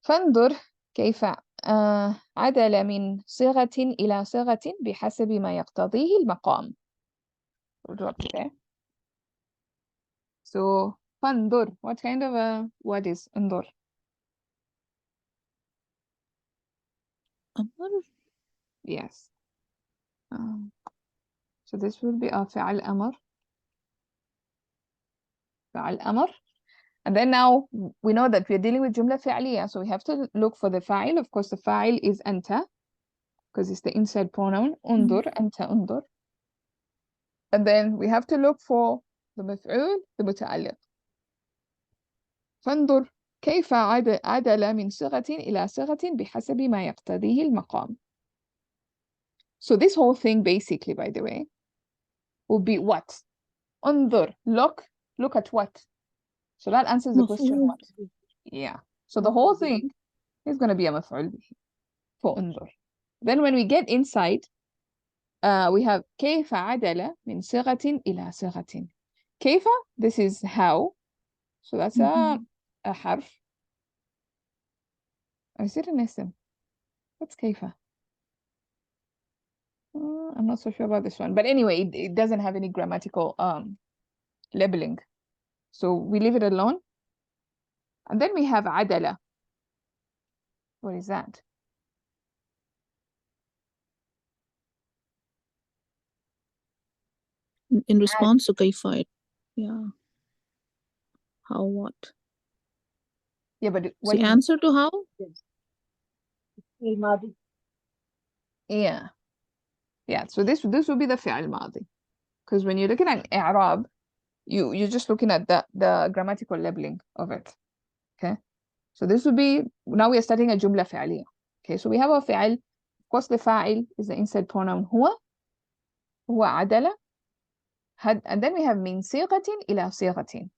[SPEAKER 1] فانظر كيف عدل من صيغة إلى صيغة بحسب ما يقتضيه المقام. So فانظر, what kind of a word is انظر?
[SPEAKER 3] أمر.
[SPEAKER 1] Yes. So this will be a فعل أمر. فعل أمر. And then now we know that we're dealing with جملة فعلية, so we have to look for the فاعل. Of course the فاعل is أنت, because it's the inside pronoun. انظر, أنت انظر. And then we have to look for the مفعول, the متعلق. فانظر كيف عدل من صيغة إلى صيغة بحسب ما يقتضيه المقام. So this whole thing basically, by the way, will be what? انظر, look at what? So that answers the question
[SPEAKER 3] مفعول.
[SPEAKER 1] what? Yeah. So the whole thing is going to be a مفعول به for انظر. Then when we get inside, we have كيف عدل من صيغة إلى صيغة. كيف, this is how. So that's a حرف. Or is it an اسم? What's كيف? I'm not so sure about this one. But anyway, it doesn't have any grammatical labeling. So we leave it alone. And then we have عدل. What is that?
[SPEAKER 3] In response to كيف. Yeah. How, what?
[SPEAKER 1] Yeah, but what
[SPEAKER 3] The
[SPEAKER 1] is
[SPEAKER 3] answer to how?
[SPEAKER 2] الماضي.
[SPEAKER 1] Yeah. Yeah. So this will be the فعل ماضي. Because when you're looking at إعراب, you're just looking at the grammatical labeling of it. Okay. So this would be, now we are starting a جملة فعلية. Okay. So we have a فعل. Of course, the فاعل is the inside pronoun هو عدل. And then we have من صيغة إلى صيغة.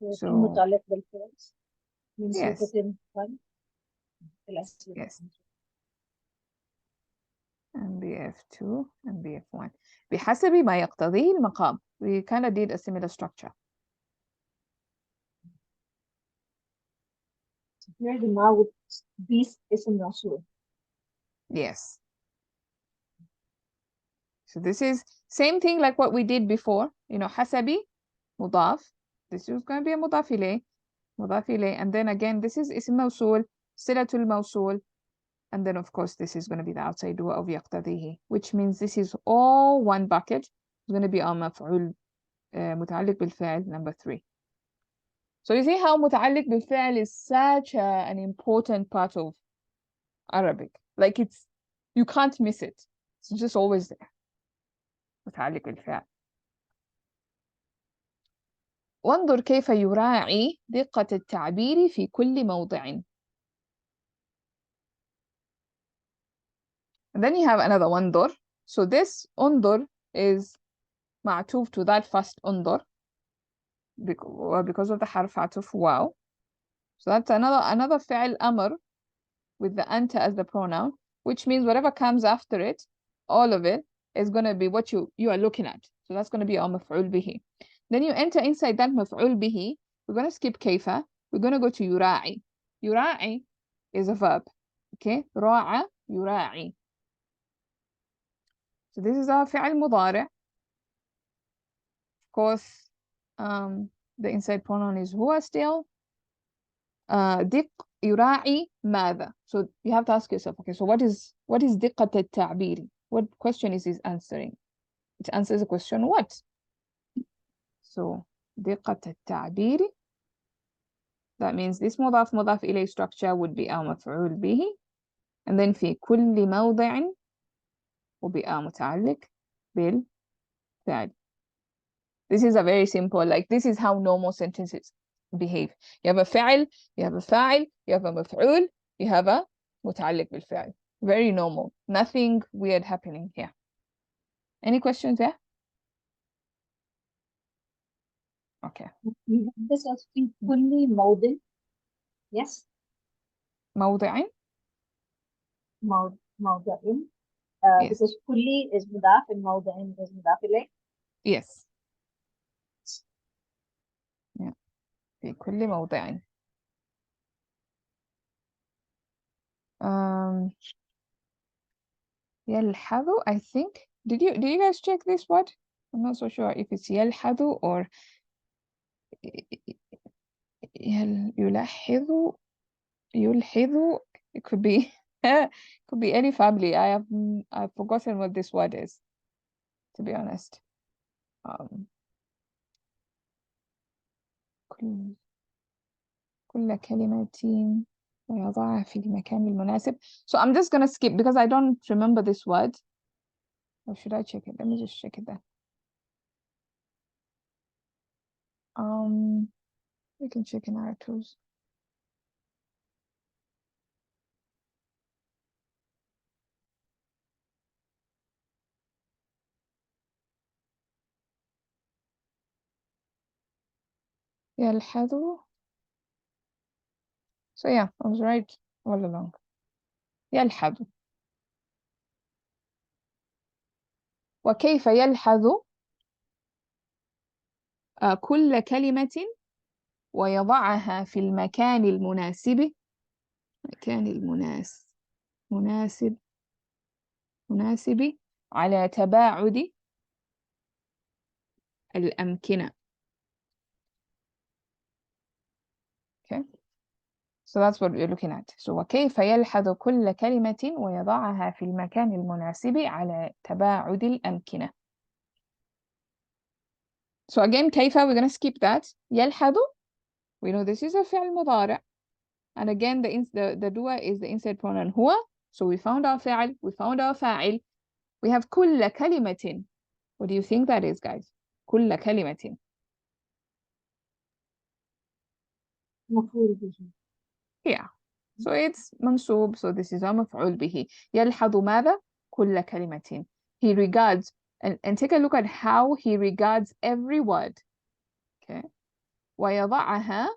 [SPEAKER 2] في متعلق بالفعل من
[SPEAKER 1] Yes.
[SPEAKER 2] صيغة واحد إلى صيغة.
[SPEAKER 1] Yes. And BF2 and BF1 بحسب ما يقتضيه المقام. We kind of did a similar structure.
[SPEAKER 2] Here the ma would be اسم موصول.
[SPEAKER 1] Yes. So this is same thing like what we did before. You know, حسبي مضاف. This is going to be a مضاف إليه. مضاف إليه. And then again, this is اسم موصول, صلة الموصول. And then of course, this is going to be the outside dua of يقتضيه, which means this is all one bucket. It's going to be our مفعول متعلق بالفعل number 3. So you see how متعلق بالفعل is such an important part of Arabic. Like you can't miss it. It's just always there. متعلق بالفعل. وانظر كيف يراعي دقة التعبير في كل موضع. And then you have another وانظر. So this انظر is معطوف to that first انظر because of the حرف عطف واو. So that's another فعل أمر with the أنت as the pronoun, which means whatever comes after it, all of it is going to be what you are looking at. So that's going to be our مفعول به. Then you enter inside that مفعول به. We're going to skip كيف. We're going to go to يراعي. يراعي is a verb. Okay. راعى يراعي. So this is our فعل مضارع. Of course, the inside pronoun is هو still. دق يراعي ماذا? So you have to ask yourself, okay, so what is دقة التعبير? What question is it answering? It answers the question what? So دقة التعبير, that means this مضاف إليه structure would be مفعول به, and then في كل موضع will be متعلق بالفعل. This is a very simple, like this is how normal sentences behave. You have a فعل, you have a فاعل, you have a مفعول, you have a متعلق بالفعل. Very normal. Nothing weird happening here. Any questions there? Okay.
[SPEAKER 2] This is في كل موضع. Yes.
[SPEAKER 1] موضع.
[SPEAKER 2] موضع.
[SPEAKER 1] Yes.
[SPEAKER 2] Because كل is مضاف and موضع is مضاف إليه.
[SPEAKER 1] Yes. Yeah. في كل موضع. يلحظ, I think. Did you guys check this word? I'm not so sure if it's يلحظ or يلحظ. It could be could be any family. I've forgotten what this word is, to be honest. كل كلمة ويضعها في المكان المناسب. So I'm just gonna skip because I don't remember this word. Or should I check it? Let me just check it then. We can check in our tools. يلحظ. So yeah, I was right all along. يلحظ. وكيف يلحظ كل كلمة ويضعها في المكان المناسب. مكان مناسب على تباعد الأمكنة. Okay, so that's what we're looking at. So وكيف يلحظ كل كلمة ويضعها في المكان المناسب على تباعد الأمكنة. So again, كيف, we're going to skip that. يلحظ, we know this is a فعل مضارع. And again, the dua is the inside pronoun هو. So we found our فعل, we found our فاعل. We have كل كلمة. What do you think that is, guys? كل كلمة.
[SPEAKER 2] مفعول به.
[SPEAKER 1] Yeah. So it's منصوب. So this is a مفعول به. يلحظ ماذا؟ كل كلمة. He regards, and take a look at how he regards every word. Okay. ويضعها,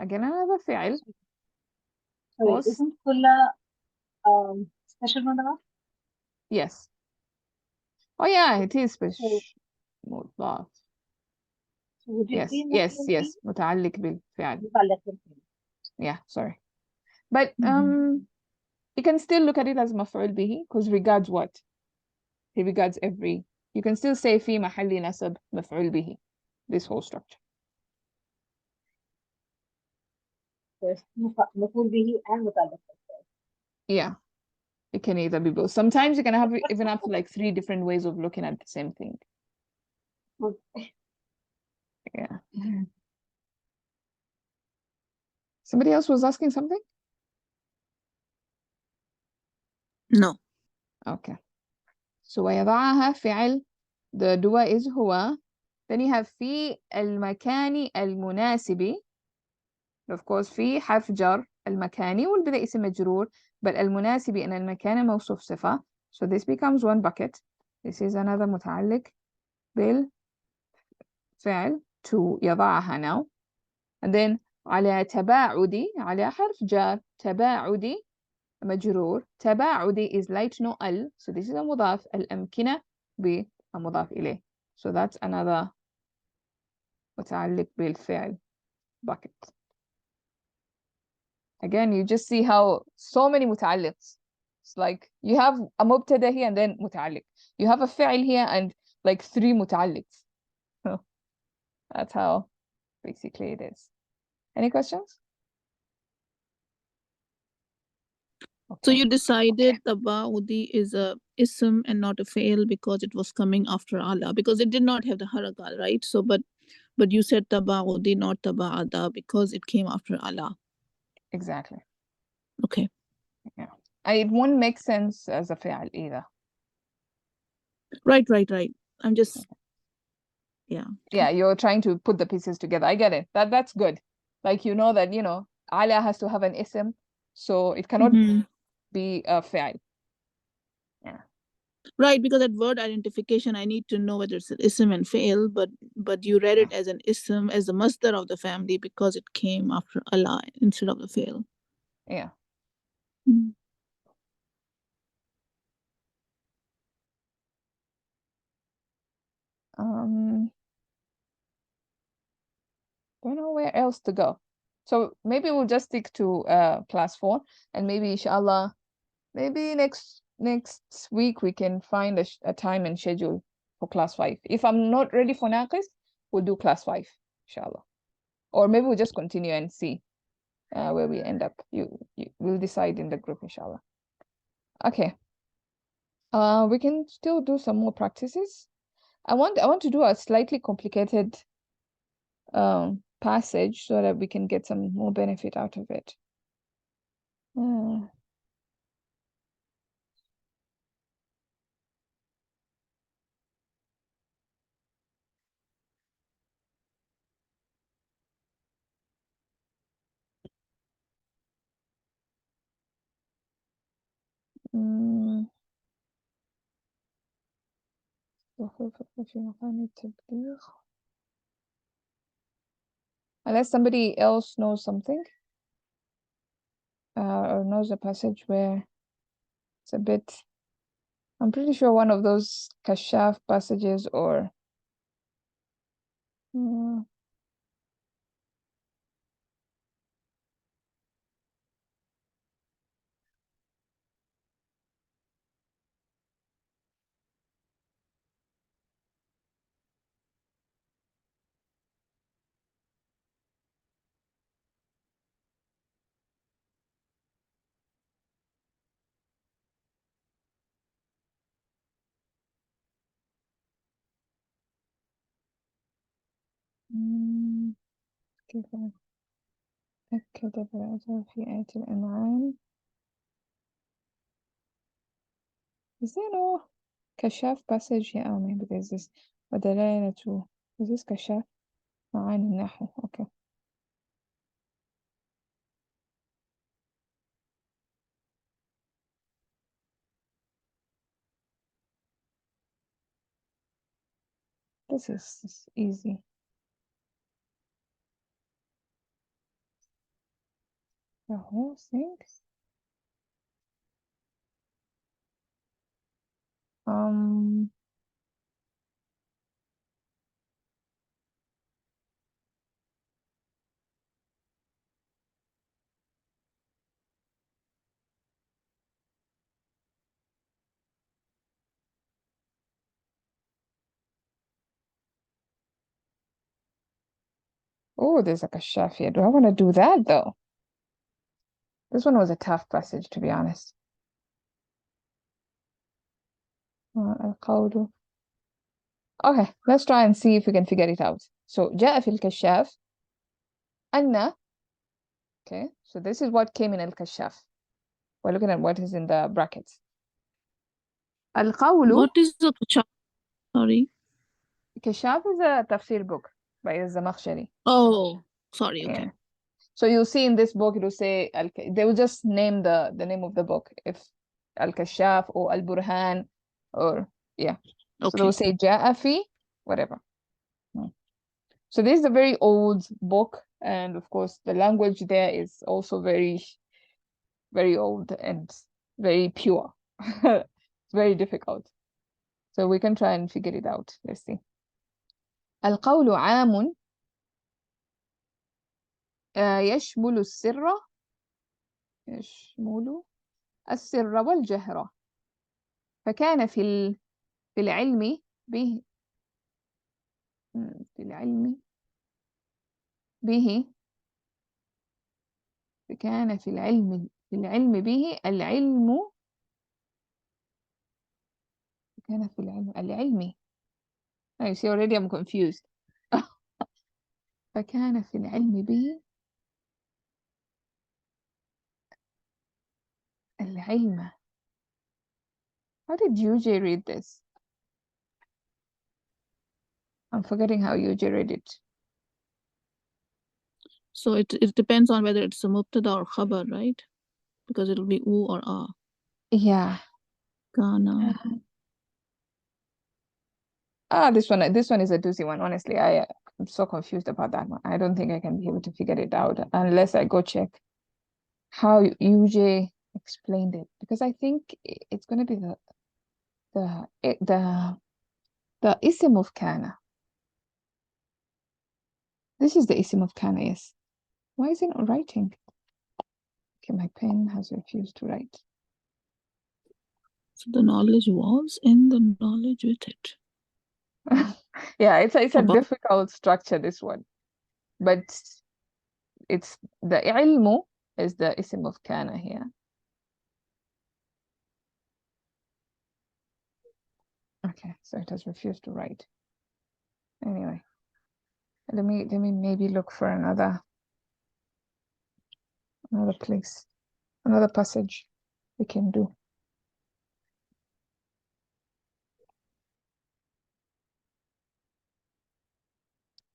[SPEAKER 1] again another فعل.
[SPEAKER 2] Sorry, isn't كل special مضاف?
[SPEAKER 1] Yes. Oh yeah, it is special. مضاف.
[SPEAKER 2] So would it be
[SPEAKER 1] Yes,
[SPEAKER 2] مفعول
[SPEAKER 1] yes.
[SPEAKER 2] به؟
[SPEAKER 1] متعلق بالفعل.
[SPEAKER 2] متعلق بالفعل.
[SPEAKER 1] Yeah, sorry. But you can still look at it as مفعول به because regards what? He regards every. You can still say في محل نصب مفعول به. This whole structure.
[SPEAKER 2] مفعول به and متعلق بالفعل.
[SPEAKER 1] Yeah. It can either be both. Sometimes you can have even up to like 3 different ways of looking at the same thing. Yeah. Somebody else was asking something?
[SPEAKER 3] No.
[SPEAKER 1] Okay. So ويضعها فعل, the dua is هو. Then you have في المكان المناسب. Of course في حرف جر المكاني والبدأ اسم مجرور, but المناسب إن المكان موصوف صفة. So this becomes one bucket. This is another متعلق بالفعل to يضعها now. And then على تباعد, على حرف جر, تباعد مجرور. تباعد is light no ال. So this is a مضاف. الأمكنة بمضاف إليه. So that's another متعلق بالفعل bucket. Again, you just see how so many متعلقs. It's like you have a مبتدا here and then متعلق. You have a فعل here and like 3 متعلقs. So that's how basically it is. Any questions?
[SPEAKER 3] So
[SPEAKER 1] Okay.
[SPEAKER 3] you decided Tabaudi is a ism and not a fail because it was coming after Allah, because it did not have the haragal, right? So but you said Tabaudi, not Taba'ada, because it came after Allah.
[SPEAKER 1] Exactly.
[SPEAKER 3] Okay.
[SPEAKER 1] Yeah. It won't make sense as a فعل either.
[SPEAKER 3] Right. I'm just yeah.
[SPEAKER 1] Yeah, you're trying to put the pieces together. I get it. That's good. Like you know that, Allah has to have an ism, so it cannot be a فعل. Yeah.
[SPEAKER 3] Right, because that word identification, I need to know whether it's an ism and fail, but you read it as an ism, as the masdar of the family, because it came after Allah instead of the fail.
[SPEAKER 1] Yeah. Don't know where else to go. So maybe we'll just stick to class 4, and maybe inshallah, maybe next week we can find a time and schedule for class 5. If I'm not ready for Naqis, we'll do class 5, inshallah. Or maybe we'll just continue and see where we end up. We'll decide in the group, inshallah. Okay. We can still do some more practices. I want to do a slightly complicated passage so that we can get some more benefit out of it. Unless somebody else knows something or knows a passage where it's a bit, I'm pretty sure one of those kashaf passages or كيف أكد الرجل في آية الأنعام. Is there no kashaf passage here? Oh, maybe there's this. ودلالة. Is this kashaf? معاني النحو. Okay. This is easy. The whole thing. Oh, there's a kashaf here. Do I want to do that though? This one was a tough passage, to be honest. القول. Okay, let's try and see if we can figure it out. So جاء في الكشاف أن. Okay, so this is what came in الكشاف. We're looking at what is in the brackets. القول.
[SPEAKER 3] What is the kashaf? Sorry.
[SPEAKER 1] Kashaf is a tafsir book by الزمخشري.
[SPEAKER 3] Oh, sorry. Okay.
[SPEAKER 1] Yeah. So you'll see in this book, it will say, they will just name the name of the book, if Al-Kashaf or Al-Burhan, or yeah. So they will say جاء في whatever. So this is a very old book, and of course the language there is also very, very old and very pure. It's very difficult. So we can try and figure it out. Let's see. القول عام يشمل السر والجهر، فكان في العلم به فكان في العلم به العلم. كان في العلم. You see, already I'm confused. فكان في العلم به العلم. How did UJ read this? I'm forgetting how UJ read it.
[SPEAKER 3] So it depends on whether it's a mubtada or khabar, right? Because it'll be u or a.
[SPEAKER 1] Yeah.
[SPEAKER 3] Kana.
[SPEAKER 1] This one is a doozy one. Honestly, I'm so confused about that one. I don't think I can be able to figure it out unless I go check how UJ explained it, because I think it's going to be the ism of kana. This is the ism of kana, yes. Why is it not writing? Okay, my pen has refused to write.
[SPEAKER 3] So the knowledge was in the knowledge with it.
[SPEAKER 1] Yeah, it's a
[SPEAKER 3] About-
[SPEAKER 1] difficult structure, this one. But it's the ilmu is the ism of kana here. Okay, so it has refused to write. Anyway, let me maybe look for another place, another passage we can do.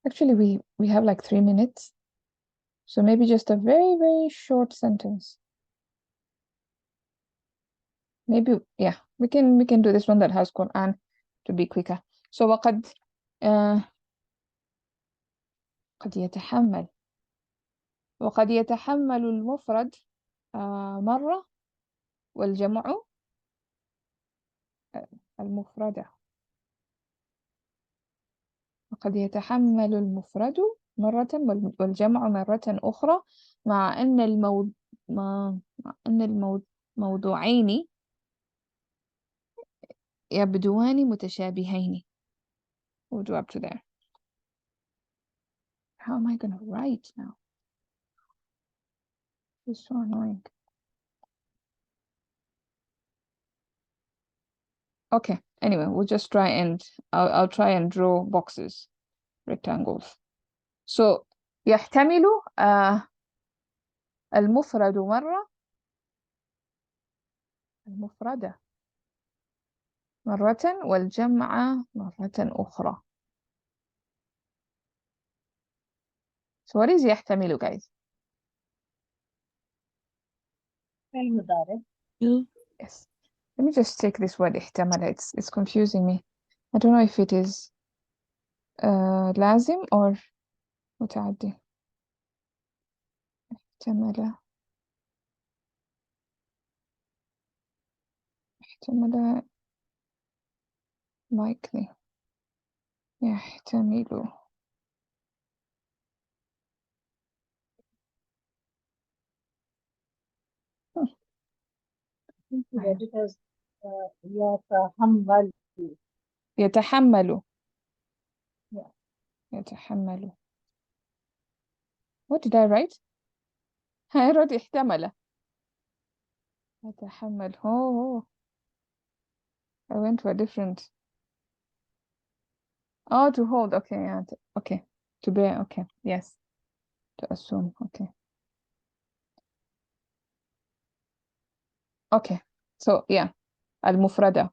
[SPEAKER 1] Actually, we have like 3 minutes, so maybe just a very, very short sentence. Maybe, yeah, we can do this one that has Quran to be quicker. So وقد قد يتحمل وقد يتحمل المفرد مرة والجمع المفردة. وقد يتحمل المفرد مرة والجمع مرة أخرى مع أن الموضوعين يبدوان متشابهين. We'll do up to there. How am I going to write now? It's so annoying. Okay, anyway, we'll just try and I'll try and draw boxes, rectangles. So يحتمل المفرد مرة المفردة مرة والجمع مرة أخرى. So what is يحتمل, guys?
[SPEAKER 2] المضارع.
[SPEAKER 1] Yes. Let me just take this word احتمل. It's confusing me. I don't know if it is لازم or متعدي. احتمل likely. يحتمل.
[SPEAKER 2] Because يتحمل.
[SPEAKER 1] يتحمل.
[SPEAKER 2] Yeah.
[SPEAKER 1] يتحمل. What did I write? I wrote احتمل. يتحمل. Oh, I went to a different. Oh, to hold. Okay, yeah. Okay. To bear. Okay. Yes. To assume. Okay. Okay. So yeah. المفردة.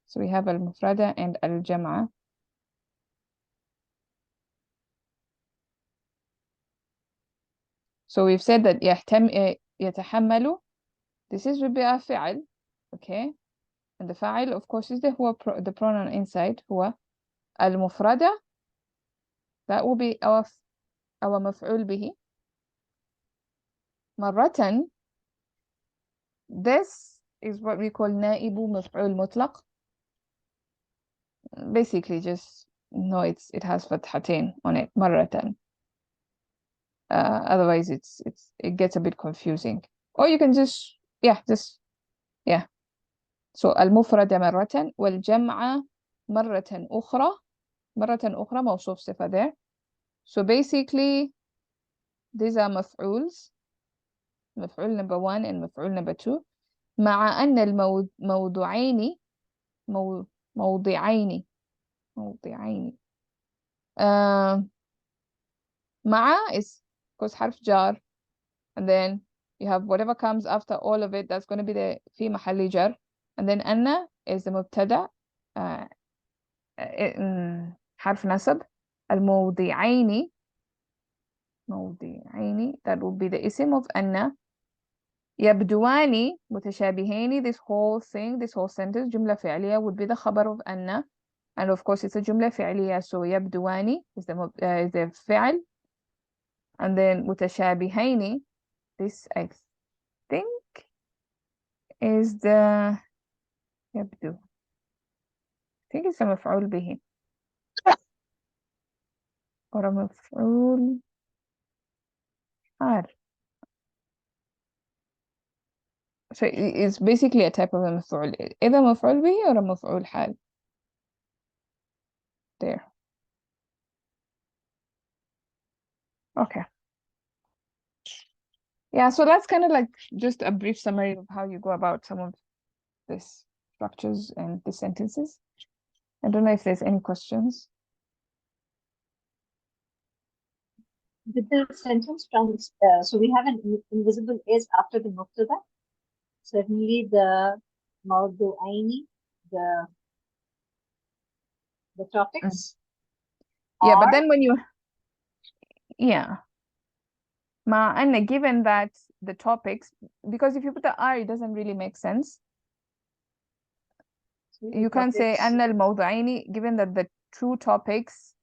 [SPEAKER 1] So we have المفردة and الجمع. So we've said that يتحمل. This is would be a فعل. Okay. And the فاعل of course is the pronoun inside هو المفردة. That will be our مفعول به. مرة. This is what we call نائب مفعول مطلق. Basically just no, it has فتحتين on it. مرة. Otherwise it gets a bit confusing. Or you can just So المفردة مرة والجمع مرة أخرى. مرة أخرى موصوف صفة there. So basically these are مفعولز. مفعول number 1 and مفعول number 2. مع أن الموضوعين موضعين مع is of course حرف جار, and then you have whatever comes after all of it, that's going to be the في محل جر, and then أن is the مبتدأ حرف نصب. الموضعين that would be the اسم of أن. يبدوان متشابهين, this whole sentence جملة فعلية would be the خبر of أن, and of course it's a جملة فعلية, so يبدوان is the فعل, and then متشابهين, this I think is the يبدو. I think it's a مفعول به or a مفعول حال. So it's basically a type of a مفعول, either مفعول به or a مفعول حال. There. Okay. Yeah, so that's kind of like just a brief summary of how you go about some of these structures and the sentences. I don't know if there's any questions.
[SPEAKER 2] With the sentence so we have an invisible is after the mubtada. Certainly the mawdu'aini, the topics.
[SPEAKER 1] Yeah, but
[SPEAKER 2] are-
[SPEAKER 1] then when you, yeah. And given that the topics, because if you put the R, it doesn't really make sense. You can't say
[SPEAKER 2] topics-
[SPEAKER 1] أن الموضوعين, given that the two topics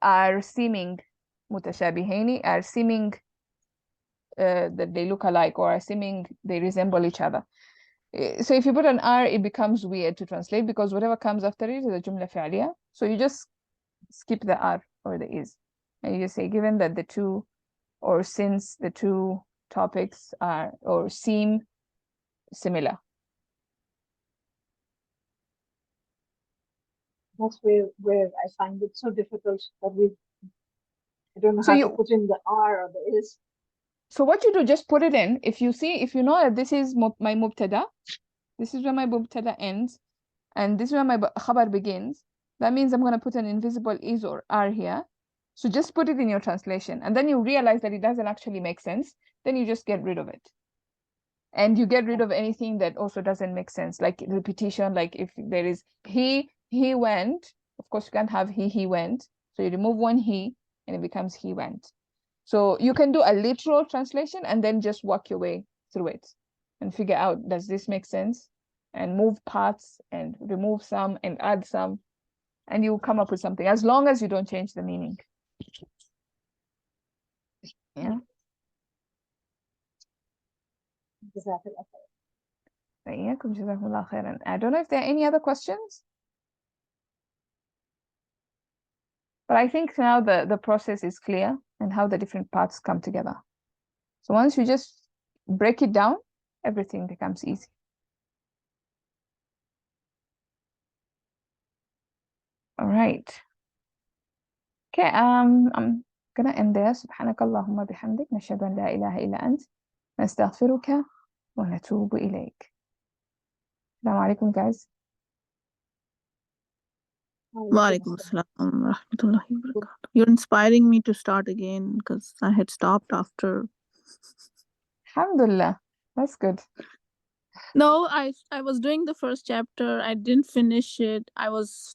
[SPEAKER 1] are seeming متشابهين, are seeming that they look alike, or are seeming they resemble each other. So if you put an R, it becomes weird to translate, because whatever comes after it is a جملة فعلية. So you just skip the R or the is, and you just say, given that the two, or since the two topics are or seem similar.
[SPEAKER 2] That's where I find it so difficult that I don't know
[SPEAKER 1] So
[SPEAKER 2] how
[SPEAKER 1] you-
[SPEAKER 2] to put in the R or the is.
[SPEAKER 1] So what you do, just put it in. If you know that this is my mubtada, this is where my mubtada ends, and this is where my khabar begins, that means I'm going to put an invisible is or are here. So just put it in your translation, and then you realize that it doesn't actually make sense. Then you just get rid of it. And you get rid of anything that also doesn't make sense, like repetition. Like if there is he went, of course you can't have he went. So you remove one he, and it becomes he went. So you can do a literal translation and then just work your way through it and figure out, does this make sense? And move parts and remove some and add some, and you come up with something, as long as you don't change the meaning. Yeah.
[SPEAKER 2] Jazakallah khair.
[SPEAKER 1] Iyyakum, jazakumullah khairan. I don't know if there are any other questions, but I think now the process is clear and how the different parts come together. So once you just break it down, everything becomes easy. All right. Okay, I'm gonna end there. سبحانك اللهم بحمدك نشهد أن لا إله إلا أنت نستغفرك ونتوب إليك. السلام عليكم guys.
[SPEAKER 3] Walaikum assalam wa rahmatullahi wa barakatuh. You're inspiring me to start again, because I had stopped after.
[SPEAKER 1] Alhamdulillah. That's good.
[SPEAKER 3] No, I was doing the first chapter. I didn't finish it. I was